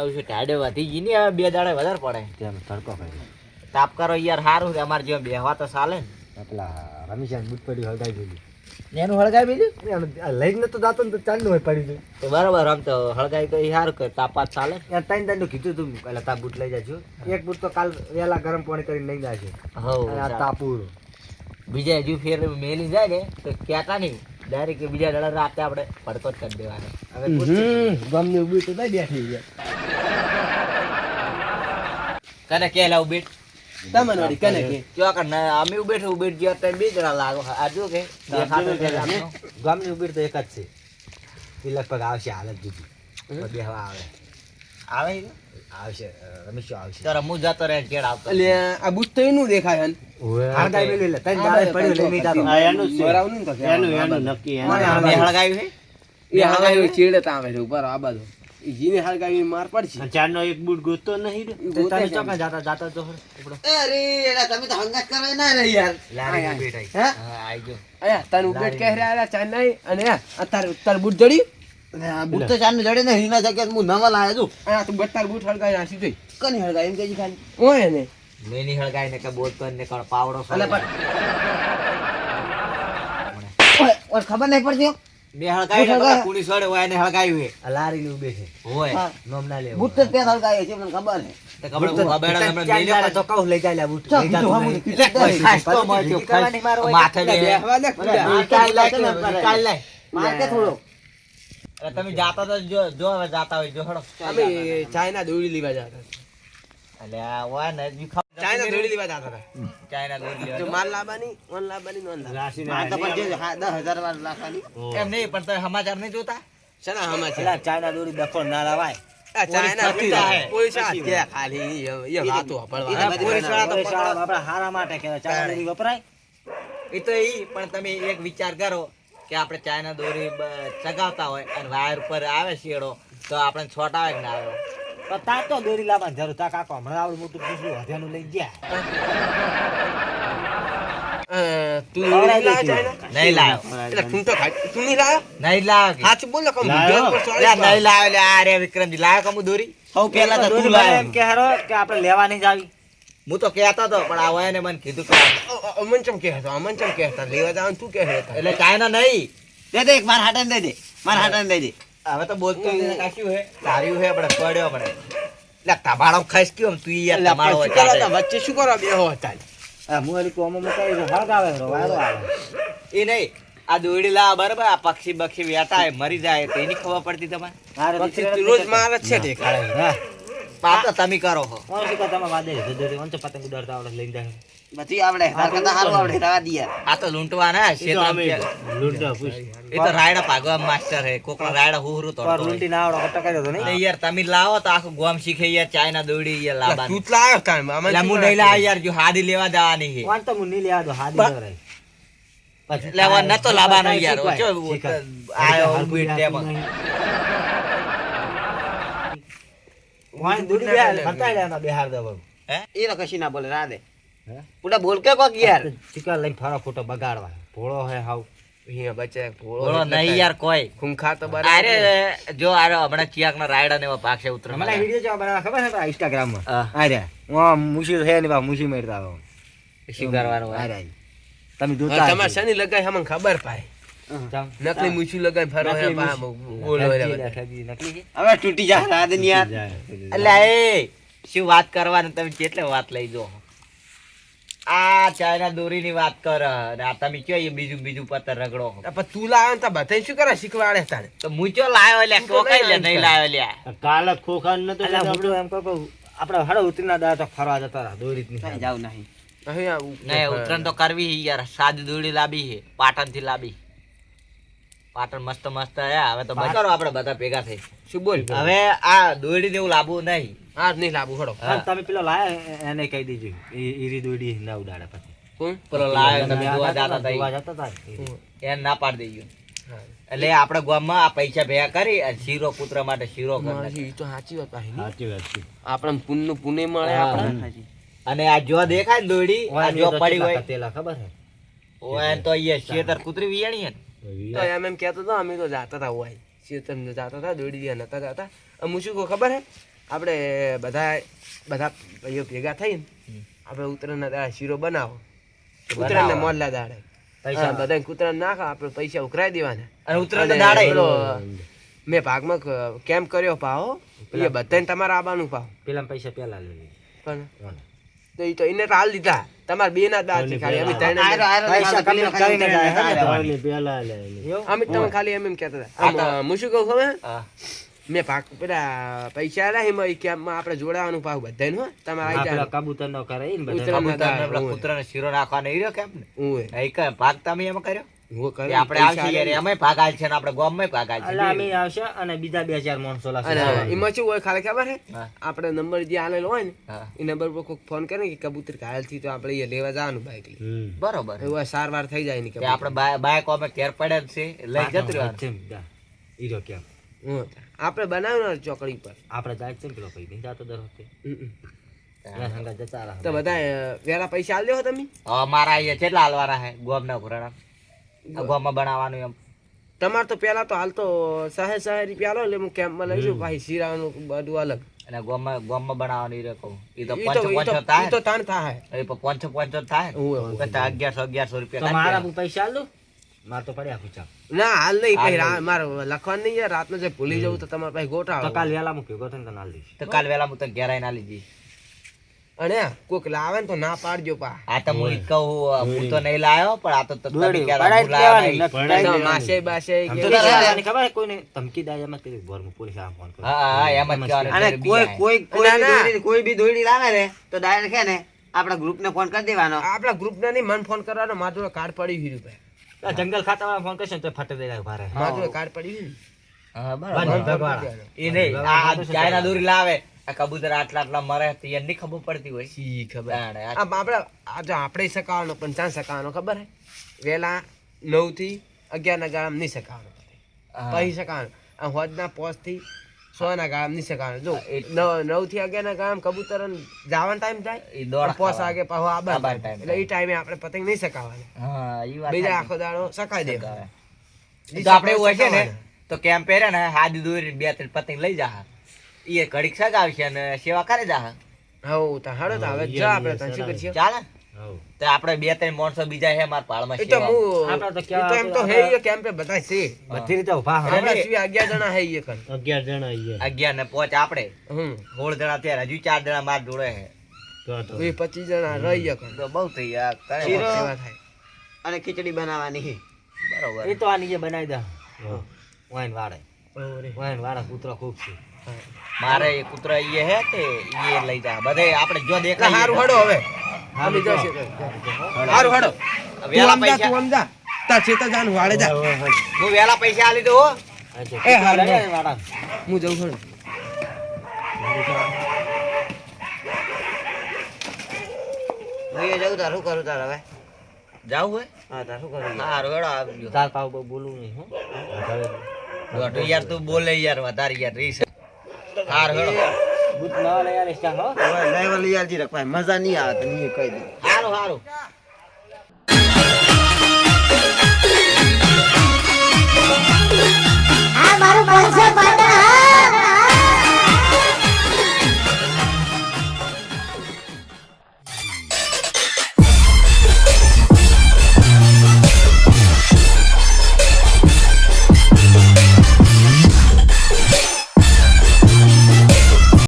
કહું છું ટાડે વધી ગઈ ને હવે 2 દાડે વધારે પડે તેમ તડકો કરી તાપ કરો યાર સારું છે અમારે જેવા બેહવા તો ચાલે ને પેલા રમેશ બૂટ પડી હળગાઈ ગઈ એનું હળગાવી બીજું લઈને તો જાતો ને તો ચાંદનું હોય પડી ગયું તો બરાબર આમ તો હળગાવી તો એ સારું કે તાપાત ચાલે યાર ત્રણ દાંડું કીધું તું પેલા તા બૂટ લઈ જાજો એક બૂટ તો કાલ વેલા ગરમ પાણી કરીને લઈ જાજો હવ આ તાપુર બીજા હજુ ફેર મેલી જાય ને તો કહેતા નહીં ડાયરેક્ટ બીજા દાડા રાતે આપણે પડકો જ કરી દેવાનો હવે ગમની ઉભી તો નહીં બેઠી ગયા કને કે લાવ બેટ તમને વળી કને કે ક્યાં કર અમે ઉભેઠ ગયા તો 2 જણા લાગો આ જો કે દેખાતો છે ગામનો ગમની ઉભી તો એક જ છે એ લગભગ આવશે હાલત જુદી બેહવા આવે આવે આવશે રમેશ આવશે તારા મું જતો રહે કેડ આવતો એટલે આ બુટ તો એનું દેખાય હન હળગાઈ મેલી લે ત્રણ દાડે પડ્યો લઈને જાતો એનું બરાબર તો એનું નક્કી અમે હળગાવ્યું છે એ હળગાવી ચીડે તા આવે ઉપર આ બાજુ ઈ જીને હળગાવી માર પડશે ચારનો એક બૂટ ગોતો નહીં તમે ચોકા જાતા તો અરે એલા તમે તો હંગાત કરે ના રે યાર લારી બેઠા હે આઈ ગયો આયા તને ઉબેટ કહે રે આલા ચાન નહીં અને તાર બુટ જડી બૂટ તો ચારનો જડે ને હીના જગ્યાએ હું નવા લાયો છું આ તું બતાર બુટ હળગાવી નાસી જોઈ કની હળગાઈ એમ કેજી ખાલી ઓય ને મેની હળગાઈને કે બોલતો ને કણ પાવડો અલે પણ ઓય ખબર નહીં પડતી બે હળગાઈ પુલિસ વાળે હોય એને હળગાવ્યું છે આ લારી ની ઉભી છે હોય નોમ ના લે બુટ તો તે હળગાવી છે મને ખબર છે તો ખબર ખબર આપણે મેલ્યો તો કહું લઈ જાય બૂટ લઈ એટલે કોઈ ખાસ તો મળ્યો ખાસ માથે બે બેહવા દે કાઈ લાય કાઈ લાય માર કે થોડો અરે તમે જાતા તો જો હવે જાતા હોય જો હડો અમે ચાઇના દોડી લેવા જતા અલે આ હોય ને જી ચાઇના દોડી લેવા જતા હતા ચાઇના દોરી જો લેવા માલ લાવવાની ઓન લાવવાની નોંધ આ તો પણ જે 10000 વાર લાખવાની એમ નહીં પણ તમે સમાચાર નહીં જોતા સના હમા છે પેલા ચાઇના દોરી દફો ના લાવાય આ ચાઇના પોલીસ નથી પોલીસ આ કે ખાલી એ વાતો પડવા પોલીસ વાળા તો પકડો. આપણા હારા માટે કે ચાઇના દોરી વપરાય એ તો ઈ પણ તમે એક વિચાર કરો કે આપણે ચાઇના દોરી ચગાવતા હોય અને વાયર ઉપર આવે શેડો તો આપણે છોટ આવે કે ના આવે તો તા તો દોરી લાવવાની જરૂર તા કાકો હમણાં આવડું મોટું પૂછ્યું હજારનું લઈ ગયા તું દોડી લાવ ચાઇના નહીં લાવ્યો એટલે તું તો તું નહીં લાવ નહીં લાવ્યો હાચ બોલ કમ નહીં લાવ્યો લે આ રે વિક્રમજી લાવ્યો કમુ દોરી સૌ પહેલા તો તું લાવ્યો એમ કે હારો કે આપણે લેવાની જ આવી હું તો કહેતો હતો પણ આ વયને મને કીધું કે અમન ચમ કે હતો અમન ચમ કે હતા લેવા જાવ તું કે હતા એટલે ચાઇના નહીં દે દે માર હાટન દે દે માર હાટન દે દે હવે તો બોલતો કાશ્યું હે તાર્યું હે આપણે પડ્યો આપણે એટલે તમારો ખાસ કેમ તું યાર તમારો હોય ચાલે. વચ્ચે શું કરો બેહો હતા આ મુવાલી કોમો મુકાઈ હળગાવે વારો આવે એ નહીં આ દોડી લાવ બરાબર આ પક્ષી બક્ષી વેટા હોય, મરી જાય તો એની ખબર પડતી તમારે પછી રોજ માર જ છે દેખાડે હા આ તો તમે કરો છો કોણ શું તમે વાદે દોરી ઓન તો પતંગ ઉડાડતા આવડે લઈને જાય બધી આવડે તાર કરતા હારું આવડે રવા દિયા આ તો લૂંટવાના લૂંટા પૂછ એ તો રાયડા ભાગવા માસ્ટર હે કોકના રાયડા હુહરું તો પર લૂંટી ના આવડે કટ કર્યો તો નહીં યાર તમે લાવો તો આખું ગોમ શીખે યાર ચાઇના દોડી યાર લાવવાની તું લાયો કામ અમન એટલે હું નહીં લાવ યાર જો હાદી લેવા જવાની છે કોણ તો હું નહીં લેવા દો હાદી દોરાય પછી એટલે હવે નતો લાવવાનો યાર શીખવાય. આયો ઉભી ટેમ વાણ દોરી બે ફરતા લેના બિહાર દે બાબુ હે એ તો કશી ના બોલે રા દે હે પૂરા બોલ કે કોક યાર ચિકન લઈને ફરા ફોટો બગાડવા ભોળો હે હાવ અહીંયા બચ્ચા બોલો નહીં યાર કોઈ ખૂંખા તો અરે જો આરે હમણાં ચિયાકના રાયડા ને એવા પાકશે ઉતરે મને વિડિયો જો બનાવવા ખબર છે ઇન્સ્ટાગ્રામ માં હા. આર્યા ઓ મુશી હે ને બા મુશી મેરતા આવો શું કરવાનું હોય? આર્યા તમે જોતા તમાર શની લગાય હમન ખબર પાય જામ નકલી મૂછું લગાય ફરો હે પા બોલો નકલી છે હવે તૂટી જા રાત ની યાર એટલે એ શું વાત કરવાની તમે કેટલે વાત લઈ જો આ ચાઇના દોરી ની વાત કર અને આ તમે કયો એ બીજું બીજું પત્તર રગડો પણ તું લાવ ને તો બધા શું કરે શીખવાડે તારે તો મૂચો લાયો લે ટોકાઈ લે નહીં લાયો લે કાલે ખોખાન નતો આપણો એમ કહો આપણે હડો ઉતરીના દા તો ફરવા જતા રહા દોરી ની જાવ નહીં અહીં નહીં ઉત્તરાયણ તો કરવી છે યાર સાદી દોડી લાવી છે પાટણ થી લાવી પાટણ મસ્ત મસ્ત હે હવે તો બચારો આપણે બધા ભેગા થઈ શું બોલ હવે આ દોડી દેવું લાવવું નહીં આ નહીં લાવું હડો તમે પેલો લાયા એને કહી દેજો ઈરી દોડી ના ઉડાડે પછી કોણ પેલો લાયો તમે જોવા જતા જોવા હતા જતા હતા એને ના પાડી દઈ એટલે આપણે ગામમાં આ પૈસા ભેગા કરી અને શીરો પુત્ર માટે શીરો કરી નાખ્યો. એ તો સાચી વાત પાહી સાચી વાત છે આપણે પુણ્ય પુણે મળે હા. આપણે અને આ જો દેખાય ને દોડી આ જો પડી હોય તેલા ખબર છે ઓય તો અહીંયા શેતર કૂતરી વિયાણી હે ને. તો એમ કહેતો હતો અમે તો જાતા હતા હોય ચેતન જાતા હતા દોડી ગયા નતા જાતા હું શું કહું ખબર હે આપણે બધા ભાઈઓ ભેગા થઈને આપણે ઉત્તરાયણના દાડે શીરો બનાવો ઉત્તરાયણના મોડલા દાડે પૈસા બધા કૂતરાને નાખો આપણે પૈસા ઉઘરાઈ દેવાના અને ઉત્તરાયણ દાડે પેલો મેં ભાગમાં કેમ્પ કર્યો પાહો એ બધાને તમારે આવવાનું પાહો પેલા પૈસા પેલા લઈ લઈએ. પણ તો એ તો એને તો હાલ દીધા તમારે બે ના દાળ છે ખાલી અમે ત્રણે પૈસા complete કરીને જાય, હે ને? એવું? અમે તમે ખાલી એમ કહેતા હતા આમ હું શું કહું ખબર હા મેં ભાગ પેલા પૈસા આલ્યા એમાં ઈ કેમ્પમાં આપણે જોડાવાનું પાહું બધાને હો તમારે આવી પેલા જાય કબૂતરનો કરે ઈ ને બધા. ઉત્તરાયણ કબૂતરને પેલા કૂતરાને શીરો નાખવાનો ઈ રહ્યો કેમ ને ઓય એ કઈ ભાગ તમે એમાં કર્યો હું કરે એ આપણે આવશે યાર એમાંય ભાગ આલ છે ને આપણે ગામમાંય ભાગ આલ છે અલા અમે આવશે અને બીજા 2000 માણસો લાવશે. અને એમાં શું હોય ખાલી ખબર હે હા. આપણે નંબર જે આલેલો હોય ને હા એ નંબર પર કોઈક ફોન કરે ને કે કબૂતર ઘાયલ થી તો આપણે એ લેવા જવાનું બાઈક લઈ હમ. બરોબર એવું સારવાર થઈ જાય ને કે આપણે બાઈક અમે ઘેર પડે જ છે લઈ જતું રહેવાનું જેમ દા. ઈ રહ્યો કેમ. આપણે બનાવ્યું ચોકડી પર આપણે જાય છે ને પેલો ભાઈ નહીં જાતો દર વખતે. એના સંગા જતા રહે. તો બધા વેલા પૈસા આલ દેવો તમે હવે મારા અહીંયા કેટલા હાલવાના છે ગોમના ઘોરણા ગોમમાં બનાવવાનું એમ તમારે તો પેલા તો હાલ તો 100 રૂપિયા લો એટલે હું કેમ્પમાં લઈ જાઉં ભાઈ શીરાનું બધું અલગ અને ગોમમાં બનાવવાનું ઈ રહ્યો કહું ઈ તો ઈ તો 500 થાય તો તાણ થાય એ 500 થાય ઓય, ને તો 1100 રૂપિયા તો મારા કાઢી હું પૈસા આલ દઉં? માર તો પડ્યા પૂછા. ના હાલ નહીં હાલ પછી નહીં. મારે લખવાનું નહીં યાર રાતનો જે ભૂલી જવું તો તમારે પાસે તો ગોઠાવો કાલ વેલા હું ભેગો થઈને તને આલ દઈશ. તો કાલ વેલા હું તો ઘેર આવીને આલી જઈશ અને કોઈક લાવે ને તો ના પાડજો પા આ તો હું ઈ કહું હું તો નહીં લાયો પણ આ તો તમે દોડી, કહેતા પડાઈ જ હું લાયો લેવાની, નહીં. નક્કી. તો માસે બાસે આમ કે તો તો તારે તારે- ખબર હે કોઈને ધમકી દાય એમ જ કરી ભોરમાં પોલીસ આ ફોન કરે. હા હા એમ જ કહેવાનું અને એટલે બીજા કોઈ ના, ના. કોઈ બી દોડી લાવે ને તો ડાયરેક્ટ છે ને આપણા ગ્રુપ ને ફોન કરી દેવાનો. આપણા ગ્રુપ ને નહીં મન ફોન કરવાનો મારું કાર્ડ પડ્યું છે રૂપિયા આ જંગલ ખાતામાં ફોન કરશે ને તો ફટે દઈ ભારે. મારું કાર્ડ પડ્યું છે ને હા બંધ બરાબર ભગવાન. એ નહીં આ ચાઇના દોરી લાવે આ કબૂતર આટલા મરે તો એને નહીં ખબર પડતી હોય શી ખબર તાણે આ- આમ આપણે સકાવાનો પણ ચાં સકાવાનો ખબર હે વેલા 9 થી 11 ના ગામ નહીં સકાવાનો હા. પછી સકાવાનો આ હોજના 5 થી 6 ના ગામ નહીં સકાવાનો જો એ- 9 થી 11 ના ગામ કબૂતર જવાનો ટાઈમ થાય ઈ દોડ 5 વાગે પાછો આબાદ આબાદ થાય. time એટલે એ ટાઈમે આપણે પતંગ નહીં સકાવાની હા ઈ વાત બીજા સાચી. આખો દાડો સકાઈ દે તો આપણે એવું હોય છે ને તો કેમ પહેરે ને હાદી દોરી 2-3 પતંગ લઈ જા એ ઘડીક સગાવશે અને સેવા કરે જા હવ તો હાડો તો હવે જા આપણે તને શું કરશું ચાલે હઉ. તો આપણે 2-3 માણસો બીજા છે મારા પાળમાં એ તો સેવા. હું આપણા તો એ ક્યાં તો એમ તો હે એ કેમ્પે બધા છે બધી રીતે ઉભા હા. આપણા સિવાય 11 જણા હે એ કન 11 જણા અહીંયા. 11 ને 5 આપણે હમ 16 જણા ત્યારે હજુ 4 જણા માર જોડે છે તો 25 જણા રહી કન તો બહુ થઈ ગયા કરે શીરો. સેવા થાય અને ખીચડી બનાવવાની. બરોબર એ તો આ નીચે બનાવી દે વાઈન વાળે ઓરે વાઈન વાળા કૂતરો ખૂબ છે. મારે એ કૂતરો ઈ હે તે ઈ લઈ જા બધે આપણે જો દેખાય હારું હડો હવે હાલી જશે હારું હડો વેલા તું પૈસા સમજા તા છે તો જાન વાળે જા હું વેલા પૈસા આલી દઉં હો એ હારું લઈ લે વાળા. હું જઉં છું ભાઈએ જવું તાર શું કરું તાર હવે? જાવું હોય હા તાર શું કરું? હારું હેડો આવજો તાર પાવ બહુ બોલવું નહીં હો. દોઢો યાર તું બોલે યાર વધારે યાર રીસ હારું હેડો બૂટ નવા લઈ આવીશ ત્યાં હો. હવે લેવલ યાર જી રખ ભાઈ, મજા નહીં આવે તો નહીં કહી દે. હારું હારું